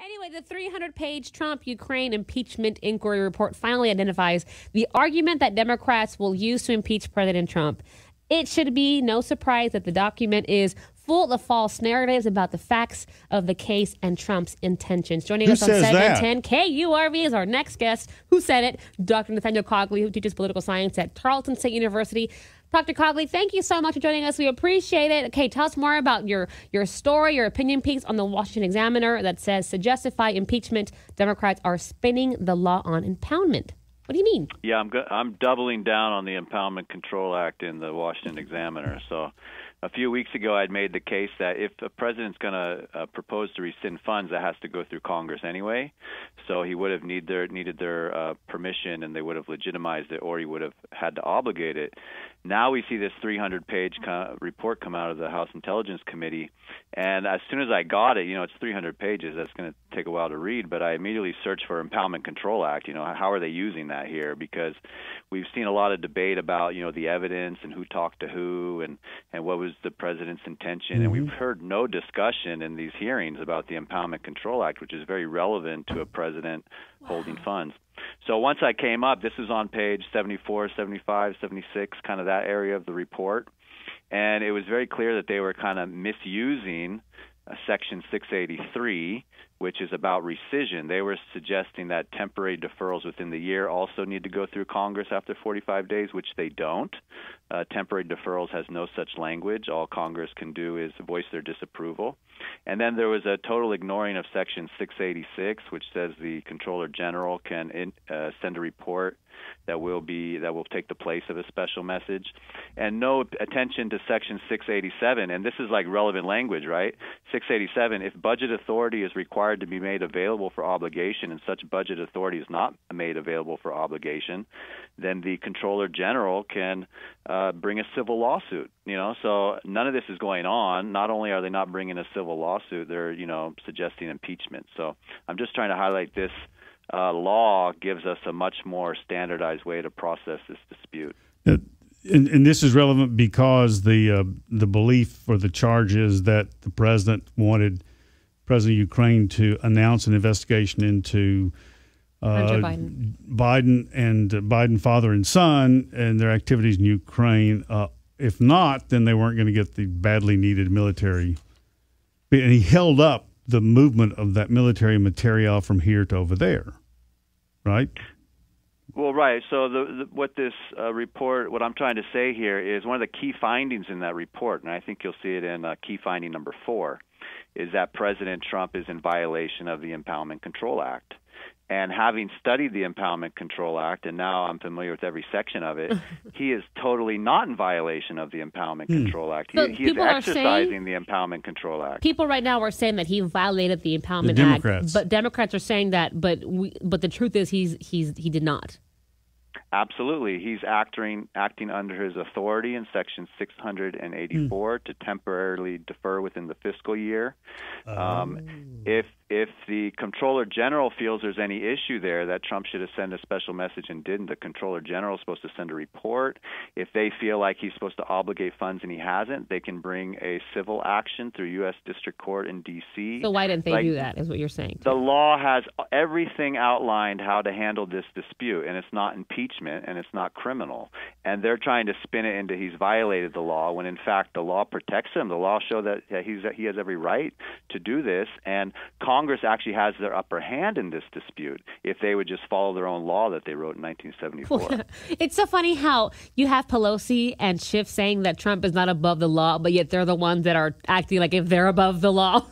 Anyway, the 300-page Trump-Ukraine impeachment inquiry report finally identifies the argument that Democrats will use to impeach President Trump. It should be no surprise that the document is full of false narratives about the facts of the case and Trump's intentions. Joining us on segment 10, KURV is our next guest. Who said it? Dr. Nathaniel Cogley, who teaches political science at Tarleton State University. Dr. Cogley, thank you so much for joining us. We appreciate it. Okay, tell us more about your story, your opinion piece on the Washington Examiner that says to justify impeachment, Democrats are spinning the law on impoundment. What do you mean? Yeah, I'm doubling down on the Impoundment Control Act in the Washington Examiner. So a few weeks ago, I'd made the case that if a president's going to propose to rescind funds, that has to go through Congress anyway. So he would have needed their permission, and they would have legitimized it, or he would have had to obligate it. Now we see this 300-page report come out of the House Intelligence Committee, and as soon as I got it, it's 300 pages. That's going to take a while to read, but I immediately searched for Impoundment Control Act. How are they using that here? Because we've seen a lot of debate about, the evidence and who talked to who and what was the president's intention, and we've heard no discussion in these hearings about the Impoundment Control Act, which is very relevant to a president holding funds. So once I came up, this is on page 74, 75, 76, kind of that area of the report, and it was very clear that they were kind of misusing Section 683, which is about rescission. They were suggesting that temporary deferrals within the year also need to go through Congress after 45 days, which they don't. Temporary deferrals has no such language. All Congress can do is voice their disapproval. And then there was a total ignoring of Section 686, which says the Comptroller General can send a report that will take the place of a special message, and no attention to Section 687. And this is like relevant language, right? 687, if budget authority is required to be made available for obligation and such budget authority is not made available for obligation, then the Comptroller General can bring a civil lawsuit. So none of this is going on. Not only are they not bringing a civil lawsuit, they're suggesting impeachment. So I'm just trying to highlight this. Law gives us a much more standardized way to process this dispute. And this is relevant because the belief or the charge is that the president wanted President of Ukraine to announce an investigation into Biden and Biden father and son and their activities in Ukraine. If not, then they weren't going to get the badly needed military. And he held up the movement of that military material from here to over there, right? Well, right. So what I'm trying to say here is one of the key findings in that report, and I think you'll see it in key finding number 4, is that President Trump is in violation of the Impoundment Control Act. And having studied the Impoundment Control Act, and now I'm familiar with every section of it, he is totally not in violation of the Impoundment Control Act. He is exercising the Impoundment Control Act. People right now are saying that he violated the Impoundment Act, but Democrats are saying that. But the truth is, he did not. Absolutely. He's acting under his authority in Section 684 to temporarily defer within the fiscal year. If the Comptroller General feels there's any issue there, that Trump should have sent a special message and didn't, the Comptroller General is supposed to send a report. If they feel like he's supposed to obligate funds and he hasn't, they can bring a civil action through U.S. District Court in D.C. So why didn't they do that, is what you're saying? The law has everything outlined how to handle this dispute, and it's not impeachment, and it's not criminal. And they're trying to spin it into he's violated the law, when in fact the law protects him. The law shows that he has every right to do this, and Congress actually has their upper hand in this dispute if they would just follow their own law that they wrote in 1974. It's so funny how you have Pelosi and Schiff saying that Trump is not above the law, but yet they're the ones that are acting like if they're above the law.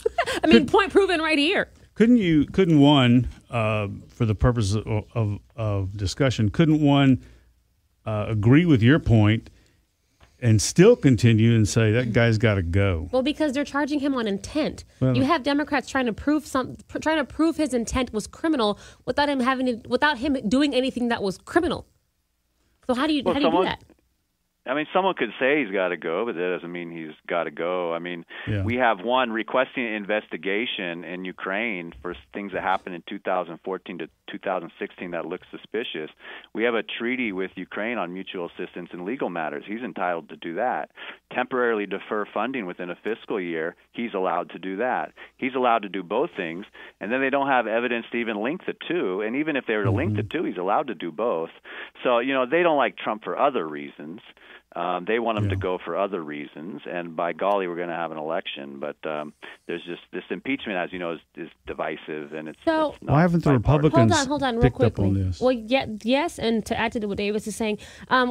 I mean, point proven right here. Couldn't one, for the purpose of discussion, couldn't one agree with your point and still continue and say that guy's got to go? Well, because they're charging him on intent. Well, you have Democrats trying to prove his intent was criminal without him doing anything that was criminal. So how do you do that? I mean, someone could say he's got to go, but that doesn't mean he's got to go. I mean, we have one requesting an investigation in Ukraine for things that happened in 2014 to 2016 that looks suspicious. We have a treaty with Ukraine on mutual assistance in legal matters. He's entitled to do that. Temporarily defer funding within a fiscal year, he's allowed to do that. He's allowed to do both things, and then they don't have evidence to even link the two. And even if they were to link the two, he's allowed to do both. So, you know, they don't like Trump for other reasons. They want him to go for other reasons, and by golly, we're going to have an election. But there's just this impeachment, as you know, is divisive, and it's so. It's not why haven't the Republicans hold on, real quickly. On this? Well, yes, and to add to what Davis is saying,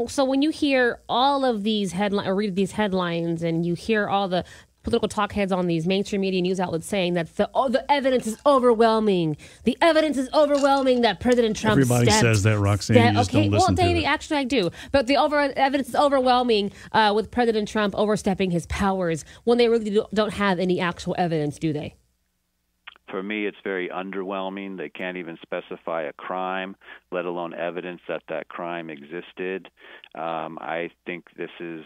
so when you hear all of these headlines, or read these headlines, and you hear all the political talk heads on these mainstream media news outlets saying that the evidence is overwhelming. The evidence is overwhelming that President Trump says that, Roxanne. You just don't listen to Davey, it. actually I do. But the evidence is overwhelming with President Trump overstepping his powers when they really don't have any actual evidence, do they? For me, it's very underwhelming. They can't even specify a crime, let alone evidence that that crime existed. I think this is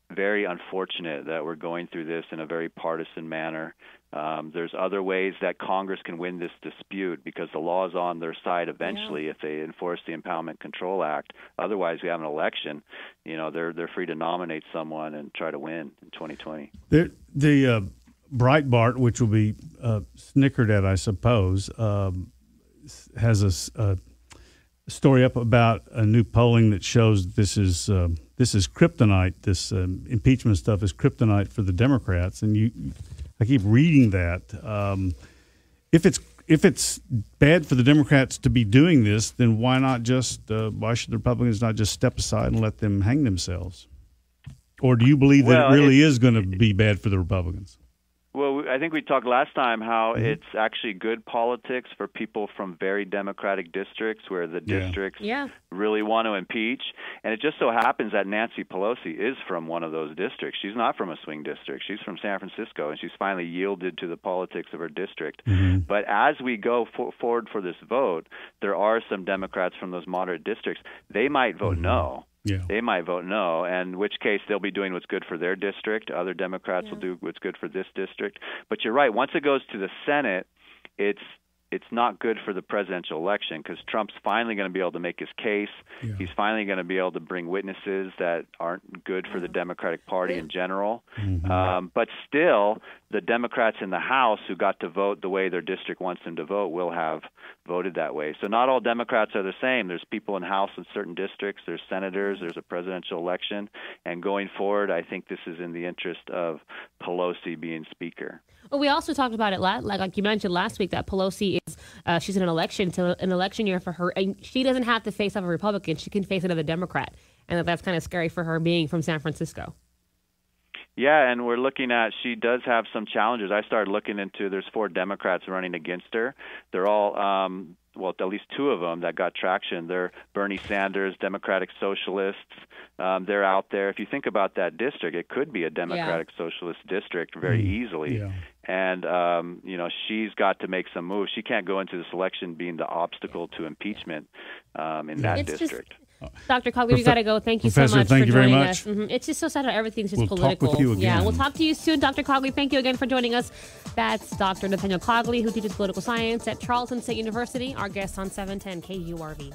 very unfortunate that we're going through this in a very partisan manner. There's other ways that Congress can win this dispute because the law is on their side eventually if they enforce the Impoundment Control Act. Otherwise, we have an election. You know, they're free to nominate someone and try to win in 2020. The Breitbart, which will be snickered at, I suppose, has a story up about a new polling that shows this is kryptonite. This impeachment stuff is kryptonite for the Democrats, and I keep reading that. If it's bad for the Democrats to be doing this, then why should the Republicans not just step aside and let them hang themselves? Or do you believe that it really is going to be bad for the Republicans? Well, I think we talked last time how it's actually good politics for people from very Democratic districts where the districts really want to impeach. And it just so happens that Nancy Pelosi is from one of those districts. She's not from a swing district. She's from San Francisco, and she's finally yielded to the politics of her district. But as we go forward for this vote, there are some Democrats from those moderate districts. They might vote no. Yeah. They might vote no, and in which case they'll be doing what's good for their district. Other Democrats will do what's good for this district. But you're right. Once it goes to the Senate, it's not good for the presidential election because Trump's finally going to be able to make his case. Yeah. He's finally going to be able to bring witnesses that aren't good for the Democratic Party in general. But still, the Democrats in the House who got to vote the way their district wants them to vote will have voted that way. So not all Democrats are the same. There's people in House in certain districts. There's senators. There's a presidential election. And going forward, I think this is in the interest of Pelosi being Speaker. Well, we also talked about it, like you mentioned last week, that Pelosi is she's in an election year for her, and she doesn't have to face off a Republican. She can face another Democrat, and that's kind of scary for her being from San Francisco. Yeah, and we're looking at, she does have some challenges. I started looking into, there's 4 Democrats running against her. They're all, well, at least 2 of them that got traction. They're Bernie Sanders, Democratic Socialists. They're out there. If you think about that district, it could be a Democratic Socialist district very easily. Yeah. And, you know, she's got to make some moves. She can't go into this election being the obstacle to impeachment in that district. Dr. Cogley, we got to go. Thank you so much for joining us. It's just so sad how everything's just political. Talk with you again. Yeah, we'll talk to you soon, Dr. Cogley. Thank you again for joining us. That's Dr. Nathaniel Cogley, who teaches political science at Tarleton State University, our guest on 710 KURV.